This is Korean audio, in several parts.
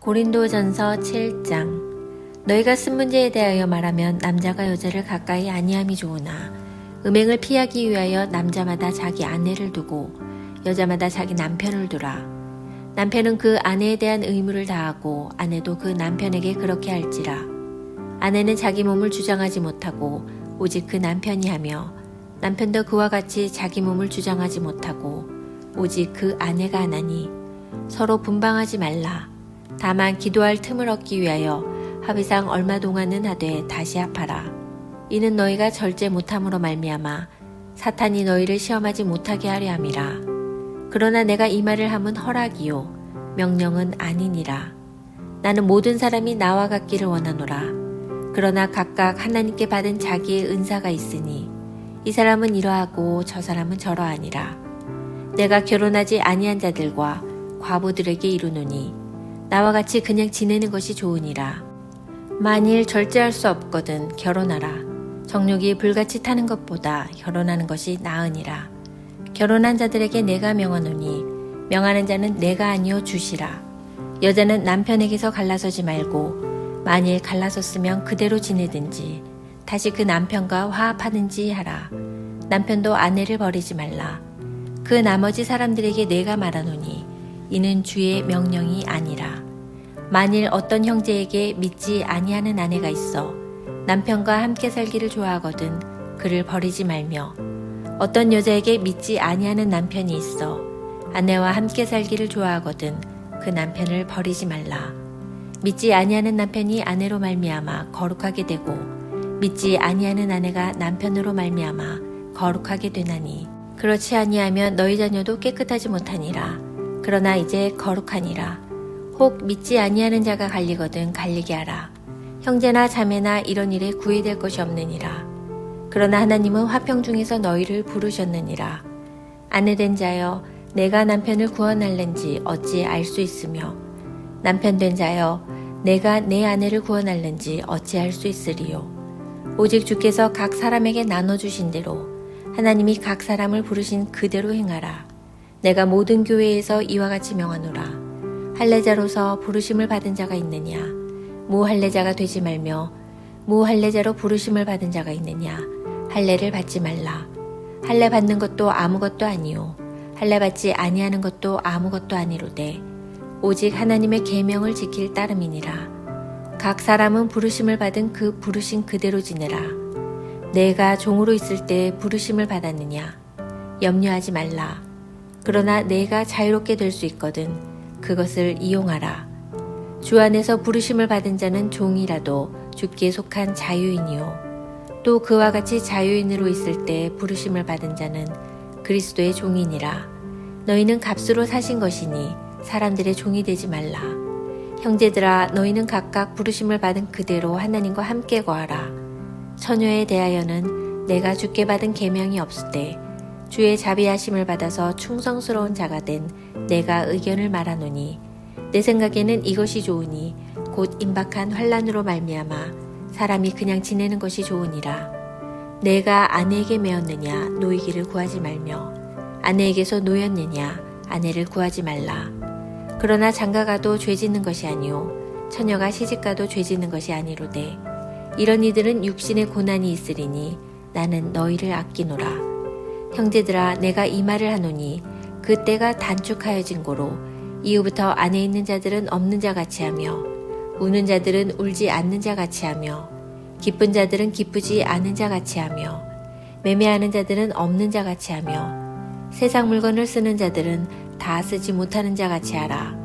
고린도전서 7장. 너희가 쓴 문제에 대하여 말하면 남자가 여자를 가까이 아니함이 좋으나 음행을 피하기 위하여 남자마다 자기 아내를 두고 여자마다 자기 남편을 두라. 남편은 그 아내에 대한 의무를 다하고 아내도 그 남편에게 그렇게 할지라. 아내는 자기 몸을 주장하지 못하고 오직 그 남편이 하며 남편도 그와 같이 자기 몸을 주장하지 못하고 오직 그 아내가 하나니 서로 분방하지 말라. 다만 기도할 틈을 얻기 위하여 합의상 얼마 동안은 하되 다시 합하라. 이는 너희가 절제 못함으로 말미암아 사탄이 너희를 시험하지 못하게 하려 함이라. 그러나 내가 이 말을 함은 허락이요 명령은 아니니라. 나는 모든 사람이 나와 같기를 원하노라. 그러나 각각 하나님께 받은 자기의 은사가 있으니 이 사람은 이러하고 저 사람은 저러하니라. 내가 결혼하지 아니한 자들과 과부들에게 이르노니 나와 같이 그냥 지내는 것이 좋으니라. 만일 절제할 수 없거든 결혼하라. 정욕이 불같이 타는 것보다 결혼하는 것이 나으니라. 결혼한 자들에게 내가 명하노니 명하는 자는 내가 아니요 주시라. 여자는 남편에게서 갈라서지 말고 만일 갈라섰으면 그대로 지내든지 다시 그 남편과 화합하든지 하라. 남편도 아내를 버리지 말라. 그 나머지 사람들에게 내가 말하노니 이는 주의 명령이 아니라. 만일 어떤 형제에게 믿지 아니하는 아내가 있어 남편과 함께 살기를 좋아하거든 그를 버리지 말며, 어떤 여자에게 믿지 아니하는 남편이 있어 아내와 함께 살기를 좋아하거든 그 남편을 버리지 말라. 믿지 아니하는 남편이 아내로 말미암아 거룩하게 되고 믿지 아니하는 아내가 남편으로 말미암아 거룩하게 되나니 그렇지 아니하면 너희 자녀도 깨끗하지 못하니라. 그러나 이제 거룩하니라. 혹 믿지 아니하는 자가 갈리거든 갈리게 하라. 형제나 자매나 이런 일에 구애될 것이 없느니라. 그러나 하나님은 화평 중에서 너희를 부르셨느니라. 아내된 자여 내가 남편을 구원할는지 어찌 알 수 있으며 남편 된 자여 내가 내 아내를 구원할는지 어찌 알 수 있으리요. 오직 주께서 각 사람에게 나눠주신 대로 하나님이 각 사람을 부르신 그대로 행하라. 내가 모든 교회에서 이와 같이 명하노라. 할례자로서 부르심을 받은 자가 있느냐? 무할례자가 되지 말며 무할례자로 부르심을 받은 자가 있느냐? 할례를 받지 말라. 할례 받는 것도 아무것도 아니요 할례 받지 아니하는 것도 아무것도 아니로되 오직 하나님의 계명을 지킬 따름이니라. 각 사람은 부르심을 받은 그 부르신 그대로 지내라. 내가 종으로 있을 때 부르심을 받았느냐? 염려하지 말라. 그러나 내가 자유롭게 될 수 있거든 그것을 이용하라. 주 안에서 부르심을 받은 자는 종이라도 주께 속한 자유인이요 또 그와 같이 자유인으로 있을 때 부르심을 받은 자는 그리스도의 종이니라. 너희는 값으로 사신 것이니 사람들의 종이 되지 말라. 형제들아 너희는 각각 부르심을 받은 그대로 하나님과 함께 거하라. 처녀에 대하여는 내가 주께 받은 계명이 없으되 주의 자비하심을 받아서 충성스러운 자가 된 내가 의견을 말하노니 내 생각에는 이것이 좋으니 곧 임박한 환난으로 말미암아 사람이 그냥 지내는 것이 좋으니라. 내가 아내에게 매었느냐 노이기를 구하지 말며 아내에게서 노였느냐 아내를 구하지 말라. 그러나 장가가도 죄짓는 것이 아니요 처녀가 시집가도 죄짓는 것이 아니로되 이런 이들은 육신의 고난이 있으리니 나는 너희를 아끼노라. 형제들아 내가 이 말을 하노니 그 때가 단축하여진 고로 이후부터 안에 있는 자들은 없는 자 같이 하며 우는 자들은 울지 않는 자 같이 하며 기쁜 자들은 기쁘지 않은 자 같이 하며 매매하는 자들은 없는 자 같이 하며 세상 물건을 쓰는 자들은 다 쓰지 못하는 자 같이 하라.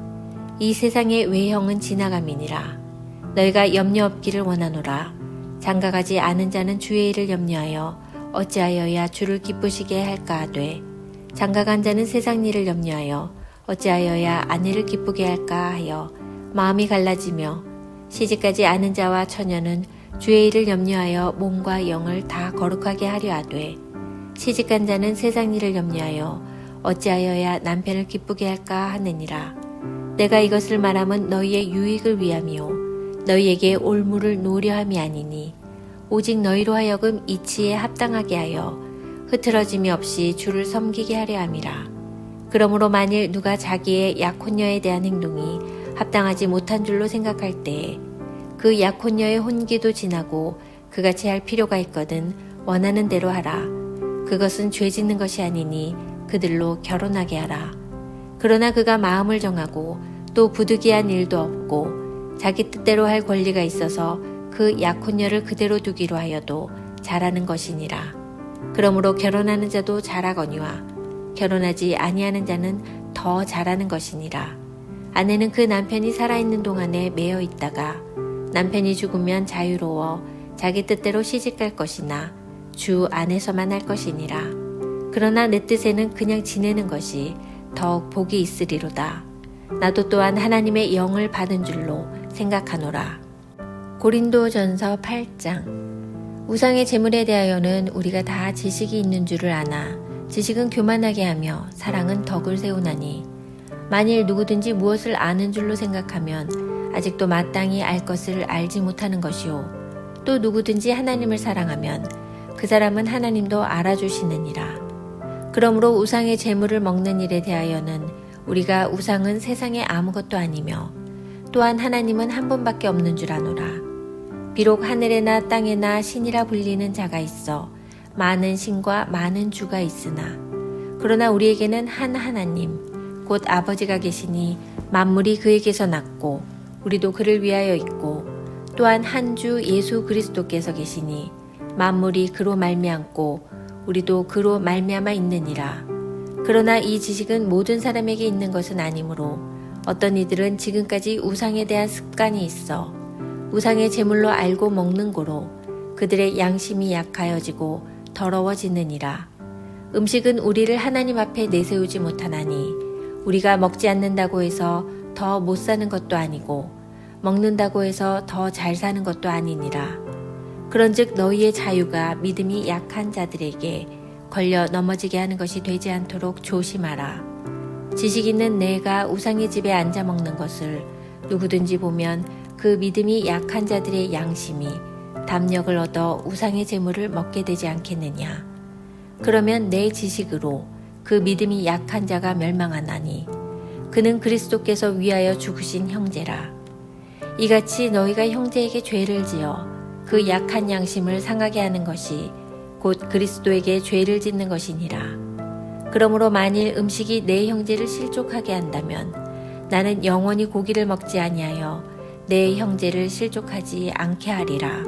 이 세상의 외형은 지나감이니라. 너희가 염려 없기를 원하노라. 장가가지 않은 자는 주의 일을 염려하여 어찌하여야 주를 기쁘시게 할까 하되 장가간 자는 세상 일을 염려하여 어찌하여야 아내를 기쁘게 할까 하여 마음이 갈라지며 시집가지 않은 자와 처녀는 주의 일을 염려하여 몸과 영을 다 거룩하게 하려 하되 시집간 자는 세상 일을 염려하여 어찌하여야 남편을 기쁘게 할까 하느니라. 내가 이것을 말함은 너희의 유익을 위함이요 너희에게 올무를 놓으려 함이 아니니 오직 너희로 하여금 이치에 합당하게 하여 흐트러짐이 없이 주를 섬기게 하려 함이라. 그러므로 만일 누가 자기의 약혼녀에 대한 행동이 합당하지 못한 줄로 생각할 때에 그 약혼녀의 혼기도 지나고 그같이 할 필요가 있거든 원하는 대로 하라. 그것은 죄 짓는 것이 아니니 그들로 결혼하게 하라. 그러나 그가 마음을 정하고 또 부득이한 일도 없고 자기 뜻대로 할 권리가 있어서 그 약혼녀를 그대로 두기로 하여도 잘하는 것이니라. 그러므로 결혼하는 자도 잘하거니와 결혼하지 아니하는 자는 더 잘하는 것이니라. 아내는 그 남편이 살아있는 동안에 매여 있다가 남편이 죽으면 자유로워 자기 뜻대로 시집갈 것이나 주 안에서만 할 것이니라. 그러나 내 뜻에는 그냥 지내는 것이 더욱 복이 있으리로다. 나도 또한 하나님의 영을 받은 줄로 생각하노라. 고린도전서 8장. 우상의 제물에 대하여는 우리가 다 지식이 있는 줄을 아나 지식은 교만하게 하며 사랑은 덕을 세우나니 만일 누구든지 무엇을 아는 줄로 생각하면 아직도 마땅히 알 것을 알지 못하는 것이요 또 누구든지 하나님을 사랑하면 그 사람은 하나님도 알아주시느니라. 그러므로 우상의 제물을 먹는 일에 대하여는 우리가 우상은 세상에 아무것도 아니며 또한 하나님은 한 분밖에 없는 줄 아노라. 비록 하늘에나 땅에나 신이라 불리는 자가 있어 많은 신과 많은 주가 있으나 그러나 우리에게는 한 하나님 곧 아버지가 계시니 만물이 그에게서 났고 우리도 그를 위하여 있고 또한 한 주 예수 그리스도께서 계시니 만물이 그로 말미암고 우리도 그로 말미암아 있느니라. 그러나 이 지식은 모든 사람에게 있는 것은 아니므로 어떤 이들은 지금까지 우상에 대한 습관이 있어 우상의 제물로 알고 먹는 고로 그들의 양심이 약하여지고 더러워지느니라. 음식은 우리를 하나님 앞에 내세우지 못하나니 우리가 먹지 않는다고 해서 더 못 사는 것도 아니고 먹는다고 해서 더 잘 사는 것도 아니니라. 그런즉 너희의 자유가 믿음이 약한 자들에게 걸려 넘어지게 하는 것이 되지 않도록 조심하라. 지식 있는 내가 우상의 집에 앉아 먹는 것을 누구든지 보면 그 믿음이 약한 자들의 양심이 담력을 얻어 우상의 제물을 먹게 되지 않겠느냐. 그러면 내 지식으로 그 믿음이 약한 자가 멸망하나니 그는 그리스도께서 위하여 죽으신 형제라. 이같이 너희가 형제에게 죄를 지어 그 약한 양심을 상하게 하는 것이 곧 그리스도에게 죄를 짓는 것이니라. 그러므로 만일 음식이 내 형제를 실족하게 한다면 나는 영원히 고기를 먹지 아니하여 내 형제를 실족하지 않게 하리라.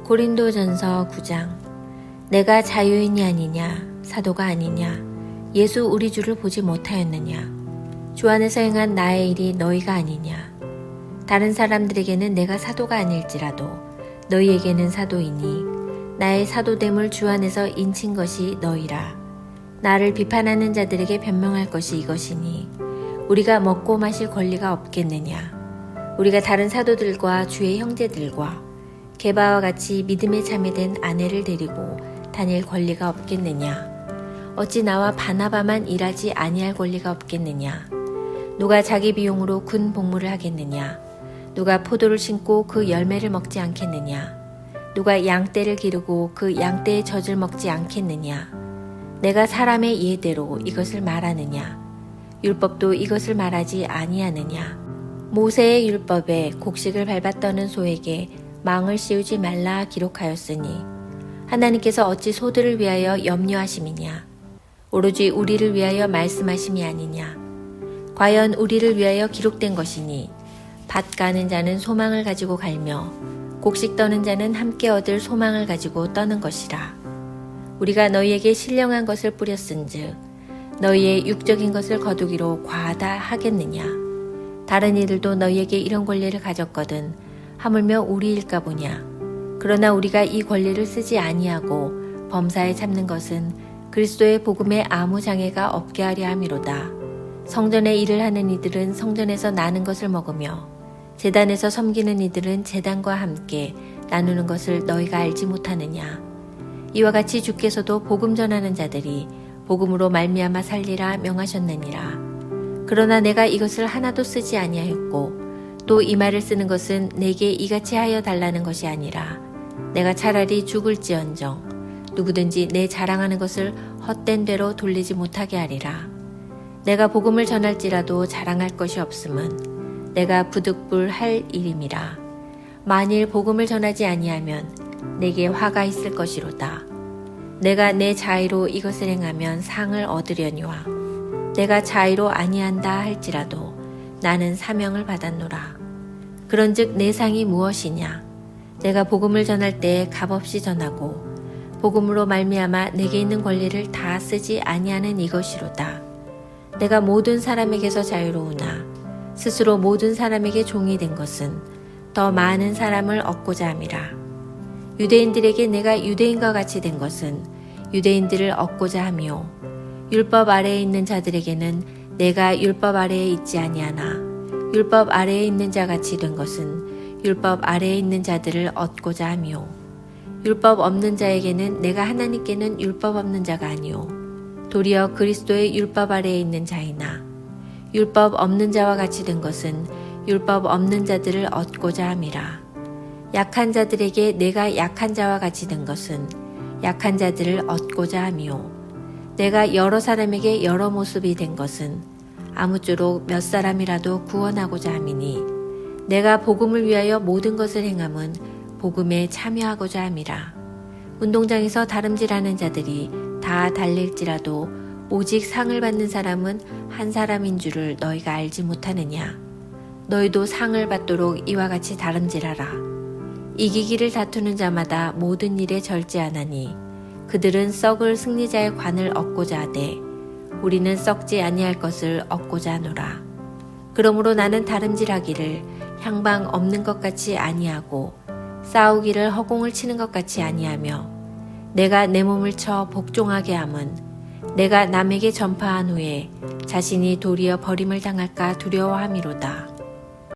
고린도전서 9장. 내가 자유인이 아니냐 사도가 아니냐 예수 우리 주를 보지 못하였느냐 주 안에서 행한 나의 일이 너희가 아니냐. 다른 사람들에게는 내가 사도가 아닐지라도 너희에게는 사도이니 나의 사도됨을 주 안에서 인친 것이 너희라. 나를 비판하는 자들에게 변명할 것이 이것이니 우리가 먹고 마실 권리가 없겠느냐. 우리가 다른 사도들과 주의 형제들과 게바와 같이 믿음에 참여된 아내를 데리고 다닐 권리가 없겠느냐. 어찌 나와 바나바만 일하지 아니할 권리가 없겠느냐. 누가 자기 비용으로 군 복무를 하겠느냐. 누가 포도를 심고 그 열매를 먹지 않겠느냐. 누가 양떼를 기르고 그 양떼의 젖을 먹지 않겠느냐. 내가 사람의 예대로 이것을 말하느냐. 율법도 이것을 말하지 아니하느냐. 모세의 율법에 곡식을 밟아 떠는 소에게 망을 씌우지 말라 기록하였으니 하나님께서 어찌 소들을 위하여 염려하심이냐. 오로지 우리를 위하여 말씀하심이 아니냐. 과연 우리를 위하여 기록된 것이니 밭 가는 자는 소망을 가지고 갈며 곡식 떠는 자는 함께 얻을 소망을 가지고 떠는 것이라. 우리가 너희에게 신령한 것을 뿌렸은즉 너희의 육적인 것을 거두기로 과하다 하겠느냐. 다른 이들도 너희에게 이런 권리를 가졌거든 하물며 우리일까 보냐. 그러나 우리가 이 권리를 쓰지 아니하고 범사에 참는 것은 그리스도의 복음에 아무 장애가 없게 하려 함이로다. 성전에 일을 하는 이들은 성전에서 나는 것을 먹으며 제단에서 섬기는 이들은 제단과 함께 나누는 것을 너희가 알지 못하느냐. 이와 같이 주께서도 복음 전하는 자들이 복음으로 말미암아 살리라 명하셨느니라. 그러나 내가 이것을 하나도 쓰지 아니하였고 또 이 말을 쓰는 것은 내게 이같이 하여 달라는 것이 아니라 내가 차라리 죽을지언정 누구든지 내 자랑하는 것을 헛된 대로 돌리지 못하게 하리라. 내가 복음을 전할지라도 자랑할 것이 없음은 내가 부득불할 일임이라. 만일 복음을 전하지 아니하면 내게 화가 있을 것이로다. 내가 내 자의로 이것을 행하면 상을 얻으려니와 내가 자의로 아니한다 할지라도 나는 사명을 받았노라. 그런즉 내 상이 무엇이냐? 내가 복음을 전할 때에 값없이 전하고 복음으로 말미암아 내게 있는 권리를 다 쓰지 아니하는 이것이로다. 내가 모든 사람에게서 자유로우나 스스로 모든 사람에게 종이 된 것은 더 많은 사람을 얻고자 함이라. 유대인들에게 내가 유대인과 같이 된 것은 유대인들을 얻고자 함이요 율법 아래에 있는 자들에게는 내가 율법 아래에 있지 아니하나 율법 아래에 있는 자 같이 된 것은 율법 아래에 있는 자들을 얻고자 함이요 율법 없는 자에게는 내가 하나님께는 율법 없는 자가 아니요 도리어 그리스도의 율법 아래에 있는 자이나 율법 없는 자와 같이 된 것은 율법 없는 자들을 얻고자 함이라. 약한 자들에게 내가 약한 자와 같이 된 것은 약한 자들을 얻고자 함이요 내가 여러 사람에게 여러 모습이 된 것은 아무쪼록 몇 사람이라도 구원하고자 함이니 내가 복음을 위하여 모든 것을 행함은 복음에 참여하고자 함이라. 운동장에서 다름질하는 자들이 다 달릴지라도 오직 상을 받는 사람은 한 사람인 줄을 너희가 알지 못하느냐. 너희도 상을 받도록 이와 같이 다름질하라. 이기기를 다투는 자마다 모든 일에 절제하나니 그들은 썩을 승리자의 관을 얻고자 하되 우리는 썩지 아니할 것을 얻고자 하노라. 그러므로 나는 다름질하기를 향방 없는 것 같이 아니하고 싸우기를 허공을 치는 것 같이 아니하며 내가 내 몸을 쳐 복종하게 함은 내가 남에게 전파한 후에 자신이 도리어 버림을 당할까 두려워함이로다.